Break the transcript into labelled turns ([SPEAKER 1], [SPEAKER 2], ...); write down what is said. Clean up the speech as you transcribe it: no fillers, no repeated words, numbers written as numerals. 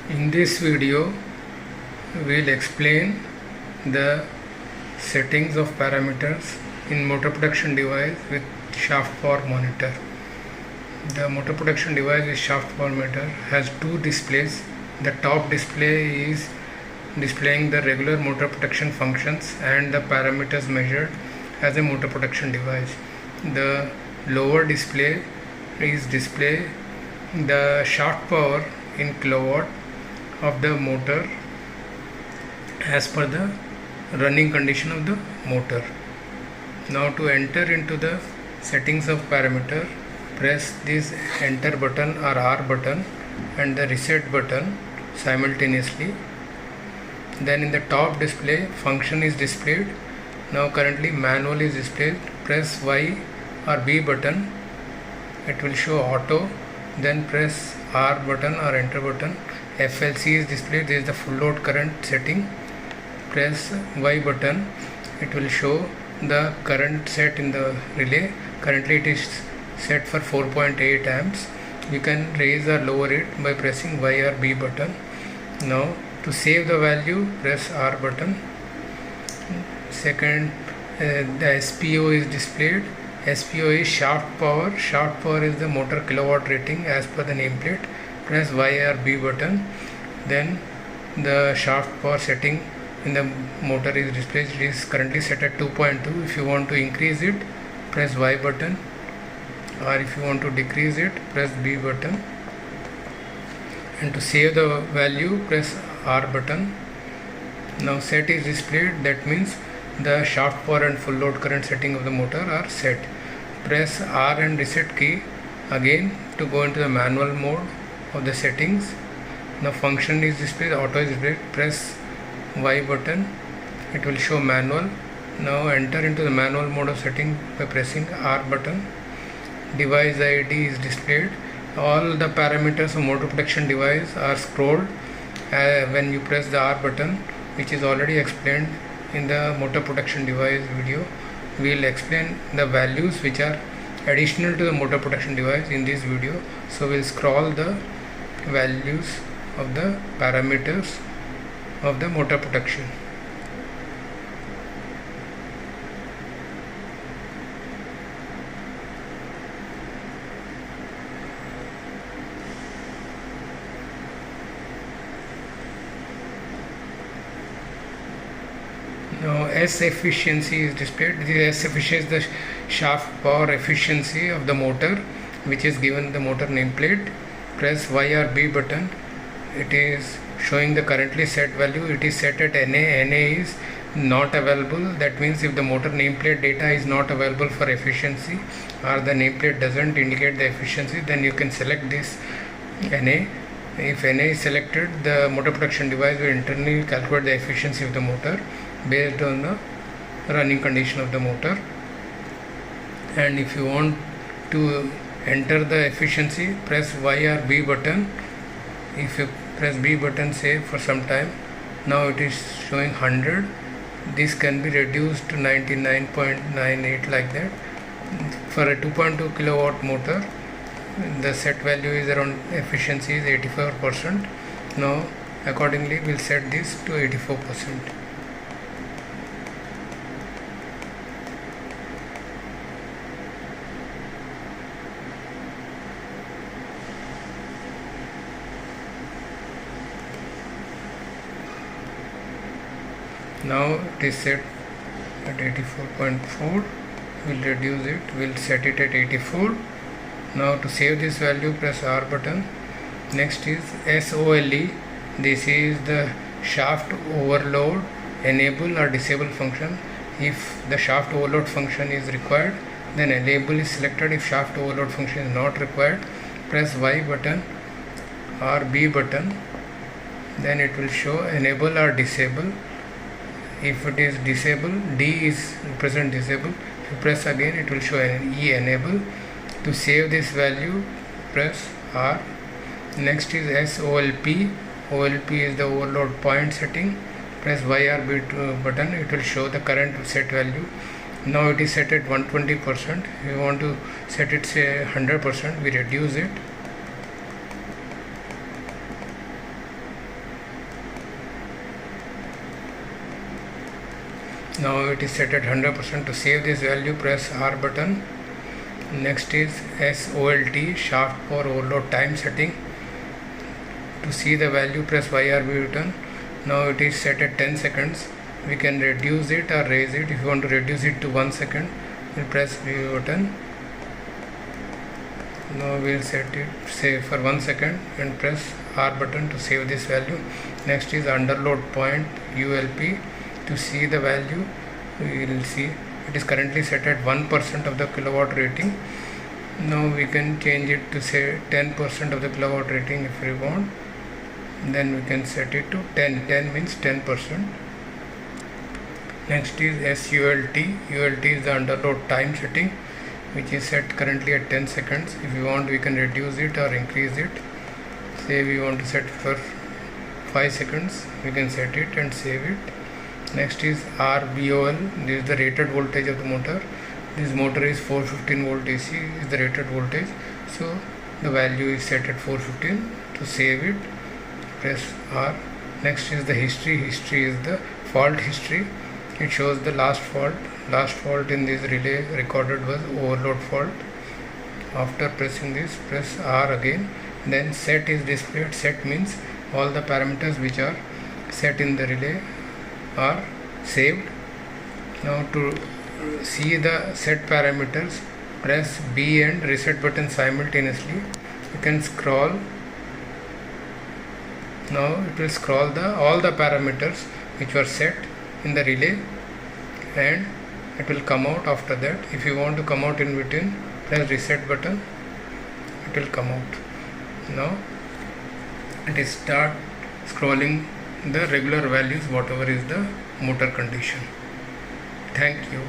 [SPEAKER 1] In this video, we will explain the settings of parameters in motor protection device with shaft power monitor. The motor protection device with shaft power monitor has two displays. The top display is displaying the regular motor protection functions and the parameters measured as a motor protection device. The lower display is display the shaft power in kilowatt of the motor as per the running condition of the motor. Now to enter into the settings of parameter, press this enter button or R button and the reset button simultaneously. Then in the top display, function is displayed. Now currently manual is displayed. Press Y or B button, it will show auto. Then press R button or enter button. FLC is displayed. This is the full load current setting. Press Y button, it will show the current set in the relay. Currently it is set for 4.8 amps. You can raise or lower it by pressing Y or B button. Now to save the value, press R button. Second, the SPO is displayed. SPO is shaft power. Shaft power is the motor kilowatt rating as per the nameplate. Press Y or B button. Then the shaft power setting in the motor is displayed. It is currently set at 2.2. If you want to increase it, press Y button, or if you want to decrease it, press B button. And to save the value, press R button. Now set is displayed. That means the shaft power and full load current setting of the motor are set. Press R and reset key again to go into the manual mode of the settings. Now function is displayed, auto is displayed. Press Y button, it will show manual. Now enter into the manual mode of setting by pressing R button. Device ID is displayed. All the parameters of motor protection device are scrolled when you press the R button, which is already explained in the motor protection device video. We will explain the values which are additional to the motor protection device in this video. So we will scroll the values of the parameters of the motor protection. Now S efficiency is displayed. This S efficiency is the shaft power efficiency of the motor, which is given the motor nameplate. Press Y or B button. It is showing the currently set value. It is set at NA. NA is not available. That means if the motor nameplate data is not available for efficiency, or the nameplate doesn't indicate the efficiency, then you can select this NA. If NA is selected, the motor protection device will internally calculate the efficiency of the motor based on the running condition of the motor. And if you want to enter the efficiency, press Y or B button. If you press B button, say for some time, now it is showing 100. This can be reduced to 99.98 like that. For a 2.2 kilowatt motor, the set value is around efficiency is 84%. Now accordingly we'll set this to 84%. Now it is set at 84.4. We'll reduce it, we'll set it at 84. Now to save this value, press R button. Next is SOLE. This is the shaft overload enable or disable function. If the shaft overload function is required, then enable is selected. If shaft overload function is not required, press Y button or B button. Then it will show enable or disable. If it is disabled, D is represent disable. If you press again, it will show E enable. To save this value, press R. Next is SOLP. OLP is the overload point setting. Press Y or B button. It will show the current set value. Now it is set at 120%. If you want to set it say 100%, we reduce it. Now it is set at 100%. To save this value, press R button. Next is SOLT, shaft power overload time setting. To see the value, press YRB button. Now it is set at 10 seconds. We can reduce it or raise it. If you want to reduce it to 1 second, we'll press V button. Now we'll set it say for 1 second and press R button to save this value. Next is underload point ULP. To see the value, we will see it is currently set at 1% of the kilowatt rating. Now we can change it to say 10% of the kilowatt rating if we want. Then we can set it to 10. 10 means 10%. Next is SULT. ULT is the underload time setting, which is set currently at 10 seconds. If you want, we can reduce it or increase it. Say we want to set for 5 seconds, we can set it and save it. Next is RVOL. This is the rated voltage of the motor. This motor is 415 volt AC is the rated voltage, so the value is set at 415. To save it, press R. Next is the history. History is the fault history. It shows the last fault in this relay recorded was overload fault. After pressing this, press R again. Then set is displayed. Set means all the parameters which are set in the relay are saved. Now to see the set parameters, press B and reset button simultaneously. You can scroll. Now it will scroll all the parameters which were set in the relay, and it will come out after that. If you want to come out in between, press reset button, it will come out. Now it is start scrolling the regular values whatever is the motor condition. Thank you.